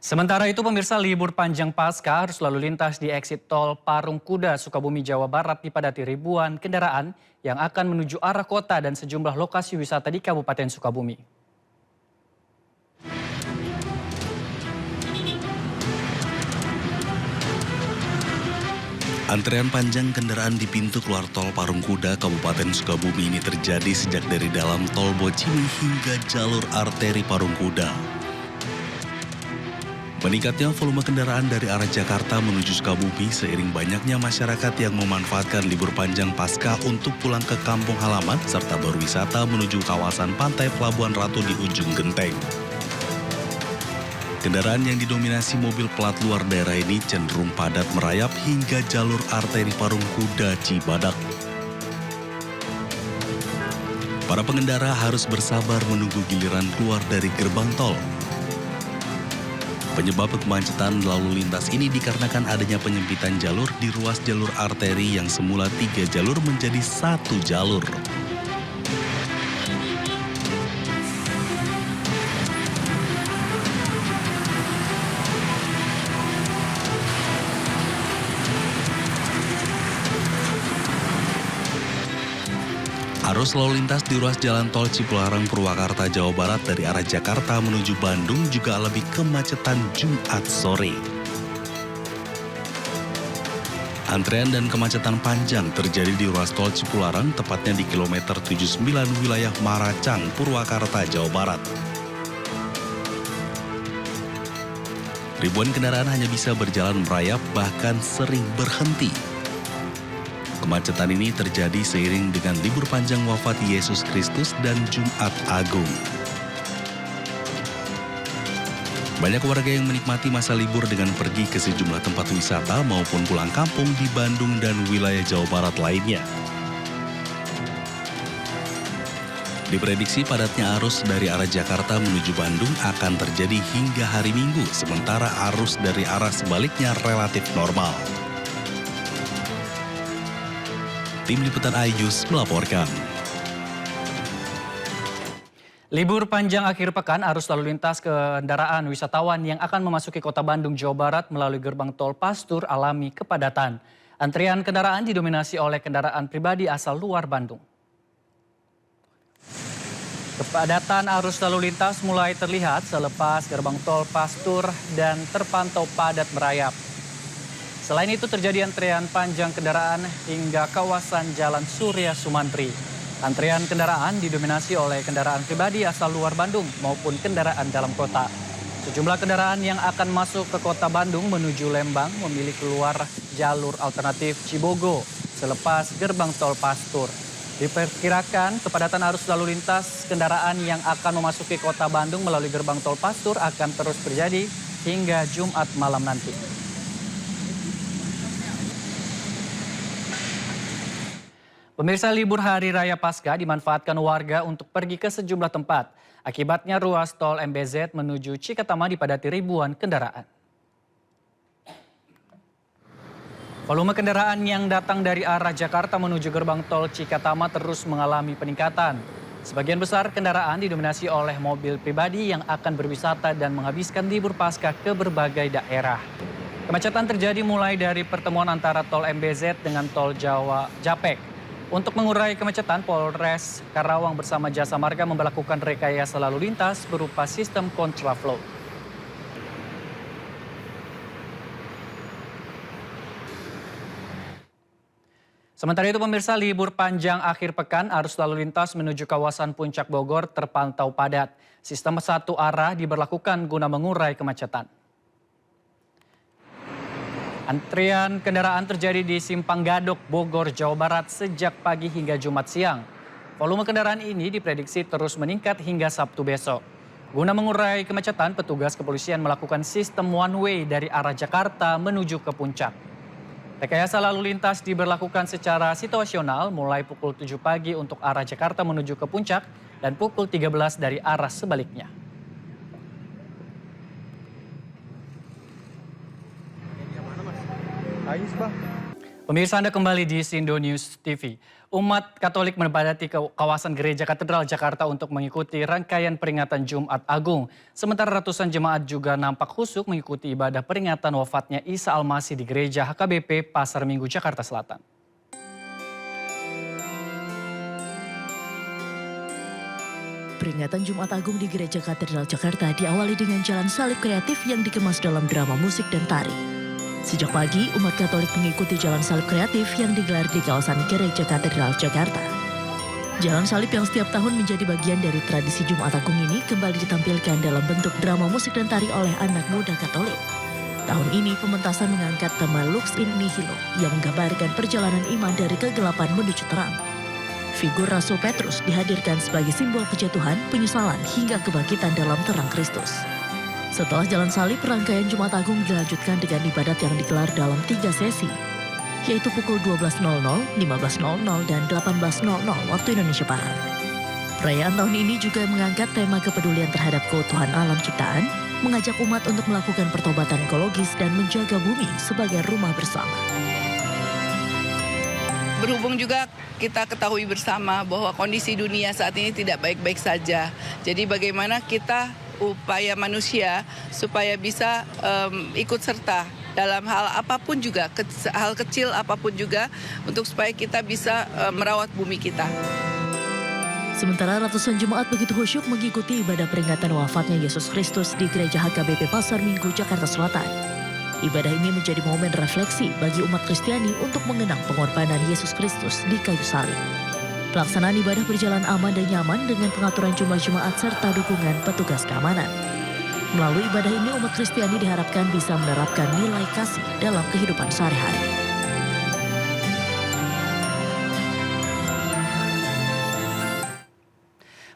Sementara itu pemirsa, libur panjang Pasca harus lalu lintas di eksit tol Parung Kuda, Sukabumi, Jawa Barat dipadati ribuan kendaraan yang akan menuju arah kota dan sejumlah lokasi wisata di Kabupaten Sukabumi. Antrean panjang kendaraan di pintu keluar tol Parung Kuda, Kabupaten Sukabumi ini terjadi sejak dari dalam tol Bocimi hingga jalur arteri Parung Kuda. Meningkatnya volume kendaraan dari arah Jakarta menuju Sukabumi seiring banyaknya masyarakat yang memanfaatkan libur panjang Pasca untuk pulang ke kampung halaman serta berwisata menuju kawasan pantai Pelabuhan Ratu di ujung genteng. Kendaraan yang didominasi mobil plat luar daerah ini cenderung padat merayap hingga jalur arteri Parung Kuda Cibadak. Para pengendara harus bersabar menunggu giliran keluar dari gerbang tol. Penyebab kemacetan lalu lintas ini dikarenakan adanya penyempitan jalur di ruas jalur arteri yang semula 3 jalur menjadi 1 jalur. Arus lalu lintas di ruas jalan tol Cipularang Purwakarta, Jawa Barat dari arah Jakarta menuju Bandung juga lebih kemacetan Jumat sore. Antrean dan kemacetan panjang terjadi di ruas tol Cipularang, tepatnya di kilometer 79 wilayah Maracang, Purwakarta, Jawa Barat. Ribuan kendaraan hanya bisa berjalan merayap, bahkan sering berhenti. Kemacetan ini terjadi seiring dengan libur panjang wafat Yesus Kristus dan Jumat Agung. Banyak warga yang menikmati masa libur dengan pergi ke sejumlah tempat wisata maupun pulang kampung di Bandung dan wilayah Jawa Barat lainnya. Diprediksi padatnya arus dari arah Jakarta menuju Bandung akan terjadi hingga hari Minggu, sementara arus dari arah sebaliknya relatif normal. Tim Liputan iNews melaporkan. Libur panjang akhir pekan, arus lalu lintas kendaraan wisatawan yang akan memasuki kota Bandung, Jawa Barat melalui gerbang tol Pastur alami kepadatan. Antrian kendaraan didominasi oleh kendaraan pribadi asal luar Bandung. Kepadatan arus lalu lintas mulai terlihat selepas gerbang tol Pastur dan terpantau padat merayap. Selain itu terjadi antrean panjang kendaraan hingga kawasan Jalan Surya Sumantri. Antrean kendaraan didominasi oleh kendaraan pribadi asal luar Bandung maupun kendaraan dalam kota. Sejumlah kendaraan yang akan masuk ke kota Bandung menuju Lembang memilih keluar jalur alternatif Cibogo selepas gerbang tol Pastur. Diperkirakan kepadatan arus lalu lintas kendaraan yang akan memasuki kota Bandung melalui gerbang tol Pastur akan terus terjadi hingga Jumat malam nanti. Pemirsa, libur Hari Raya Pasca dimanfaatkan warga untuk pergi ke sejumlah tempat. Akibatnya ruas tol MBZ menuju Cikatama dipadati ribuan kendaraan. Volume kendaraan yang datang dari arah Jakarta menuju gerbang tol Cikatama terus mengalami peningkatan. Sebagian besar kendaraan didominasi oleh mobil pribadi yang akan berwisata dan menghabiskan libur Pasca ke berbagai daerah. Kemacetan terjadi mulai dari pertemuan antara tol MBZ dengan tol Jawa Japek. Untuk mengurai kemacetan, Polres Karawang bersama Jasa Marga memberlakukan rekayasa lalu lintas berupa sistem kontraflow. Sementara itu pemirsa, libur panjang akhir pekan arus lalu lintas menuju kawasan Puncak Bogor terpantau padat. Sistem satu arah diberlakukan guna mengurai kemacetan. Antrian kendaraan terjadi di Simpang Gadok, Bogor, Jawa Barat sejak pagi hingga Jumat siang. Volume kendaraan ini diprediksi terus meningkat hingga Sabtu besok. Guna mengurai kemacetan, petugas kepolisian melakukan sistem one way dari arah Jakarta menuju ke Puncak. Rekayasa lalu lintas diberlakukan secara situasional mulai pukul 7 pagi untuk arah Jakarta menuju ke Puncak dan pukul 13 dari arah sebaliknya. Pemirsa, Anda kembali di Sindo News TV. Umat Katolik memadati kawasan Gereja Katedral Jakarta untuk mengikuti rangkaian peringatan Jumat Agung. Sementara ratusan jemaat juga nampak khusyuk mengikuti ibadah peringatan wafatnya Isa Al-Masih di Gereja HKBP Pasar Minggu, Jakarta Selatan. Peringatan Jumat Agung di Gereja Katedral Jakarta diawali dengan jalan salib kreatif yang dikemas dalam drama musik dan tari. Sejak pagi, umat Katolik mengikuti jalan salib kreatif yang digelar di kawasan Gereja Katedral Jakarta. Jalan salib yang setiap tahun menjadi bagian dari tradisi Jumat Agung ini kembali ditampilkan dalam bentuk drama musik dan tari oleh anak muda Katolik. Tahun ini pementasan mengangkat tema Lux in Nihilo yang menggambarkan perjalanan iman dari kegelapan menuju terang. Figur Rasul Petrus dihadirkan sebagai simbol kejatuhan, penyesalan, hingga kebangkitan dalam terang Kristus. Setelah jalan salib, rangkaian Jumat Agung dilanjutkan dengan ibadat yang digelar dalam 3 sesi, yaitu pukul 12.00, 15.00, dan 18.00 waktu Indonesia Barat. Perayaan tahun ini juga mengangkat tema kepedulian terhadap keutuhan alam ciptaan, mengajak umat untuk melakukan pertobatan ekologis dan menjaga bumi sebagai rumah bersama. Berhubung juga kita ketahui bersama bahwa kondisi dunia saat ini tidak baik-baik saja. Jadi bagaimana kita upaya manusia supaya bisa ikut serta dalam hal apapun juga, hal kecil apapun juga, untuk supaya kita bisa merawat bumi kita. Sementara ratusan jemaat begitu khusyuk mengikuti ibadah peringatan wafatnya Yesus Kristus di Gereja HKBP Pasar Minggu, Jakarta Selatan. Ibadah ini menjadi momen refleksi bagi umat Kristiani untuk mengenang pengorbanan Yesus Kristus di kayu salib. Pelaksanaan ibadah berjalan aman dan nyaman dengan pengaturan jumlah jemaat serta dukungan petugas keamanan. Melalui ibadah ini, umat Kristiani diharapkan bisa menerapkan nilai kasih dalam kehidupan sehari-hari.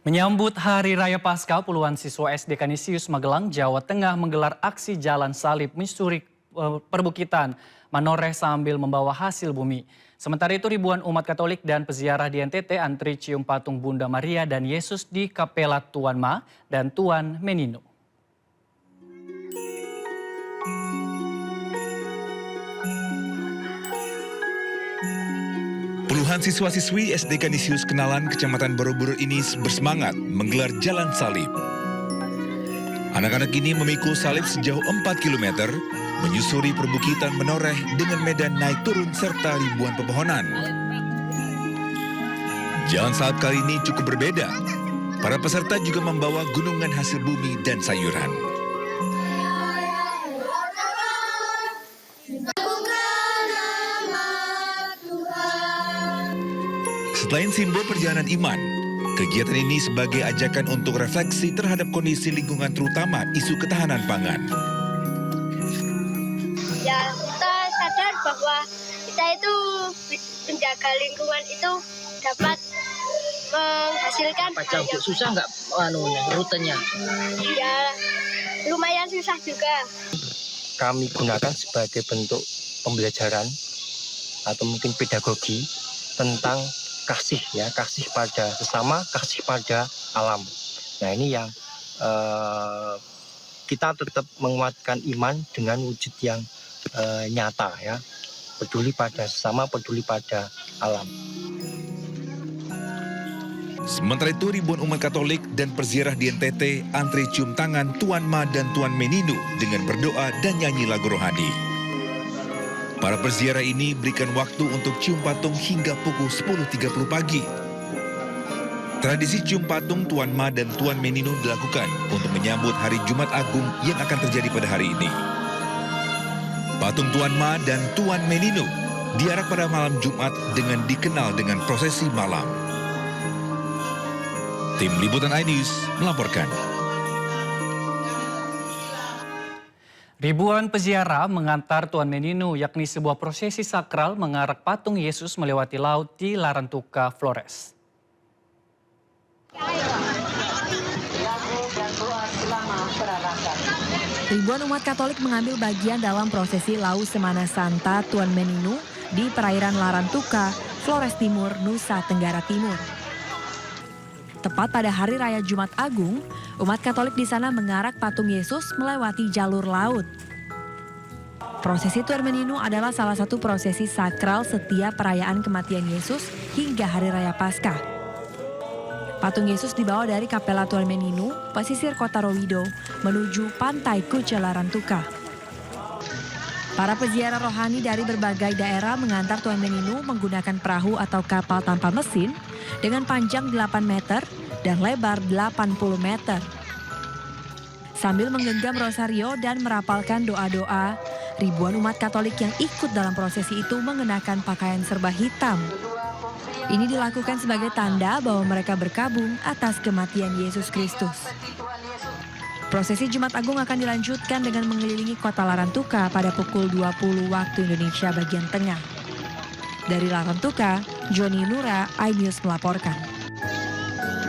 Menyambut Hari Raya Paskah, puluhan siswa SD Kanisius Magelang, Jawa Tengah menggelar aksi jalan salib menyusuri perbukitan Manoreh sambil membawa hasil bumi. Sementara itu ribuan umat Katolik dan peziarah di NTT antri cium patung Bunda Maria dan Yesus di Kapela Tuan Ma dan Tuan Menino. Puluhan siswa-siswi SD Kanisius Kenalan, Kecamatan Borobudur ini bersemangat menggelar jalan salib. Anak-anak ini memikul salib sejauh 4 km, menyusuri perbukitan Menoreh dengan medan naik turun serta ribuan pepohonan. Jalan salib kali ini cukup berbeda. Para peserta juga membawa gunungan hasil bumi dan sayuran. Selain simbol perjalanan iman, kegiatan ini sebagai ajakan untuk refleksi terhadap kondisi lingkungan, terutama isu ketahanan pangan. Ya, kita sadar bahwa kita itu menjaga lingkungan itu dapat menghasilkan. Susah nggak rutenya? Ya, lumayan susah juga. Kami gunakan sebagai bentuk pembelajaran atau mungkin pedagogi tentang kasih pada sesama, kasih pada alam. Nah, ini yang kita tetap menguatkan iman dengan wujud yang nyata, ya, peduli pada sesama, peduli pada alam. Sementara itu ribuan umat Katolik dan peziarah di NTT antri cium tangan Tuan Ma dan Tuan Menino dengan berdoa dan nyanyi lagu rohani. Para peziarah ini berikan waktu untuk cium patung hingga pukul 10.30 pagi. Tradisi cium patung Tuan Ma dan Tuan Menino dilakukan untuk menyambut Hari Jumat Agung yang akan terjadi pada hari ini. Patung Tuan Ma dan Tuan Menino diarak pada malam Jumat dengan dikenal dengan prosesi malam. Tim Liputan iNews melaporkan. Ribuan peziarah mengantar Tuan Menino, yakni sebuah prosesi sakral mengarak patung Yesus melewati laut di Larantuka, Flores. Ribuan umat Katolik mengambil bagian dalam prosesi Lau Semana Santa Tuan Menino di perairan Larantuka, Flores Timur, Nusa Tenggara Timur. Tepat pada Hari Raya Jumat Agung, umat Katolik di sana mengarak patung Yesus melewati jalur laut. Prosesi Tuan Meninu adalah salah satu prosesi sakral setiap perayaan kematian Yesus hingga Hari Raya Paskah. Patung Yesus dibawa dari Kapela Tuan Meninu, pesisir Kota Rowido, menuju Pantai Kuce Larantuka. Para peziarah rohani dari berbagai daerah mengantar Tuan Meninu menggunakan perahu atau kapal tanpa mesin dengan panjang 8 meter dan lebar 80 meter. Sambil menggenggam rosario dan merapalkan doa-doa, ribuan umat Katolik yang ikut dalam prosesi itu mengenakan pakaian serba hitam. Ini dilakukan sebagai tanda bahwa mereka berkabung atas kematian Yesus Kristus. Prosesi Jumat Agung akan dilanjutkan dengan mengelilingi kota Larantuka pada pukul 20 waktu Indonesia bagian tengah. Dari Larantuka, Joni Nura, iNews melaporkan.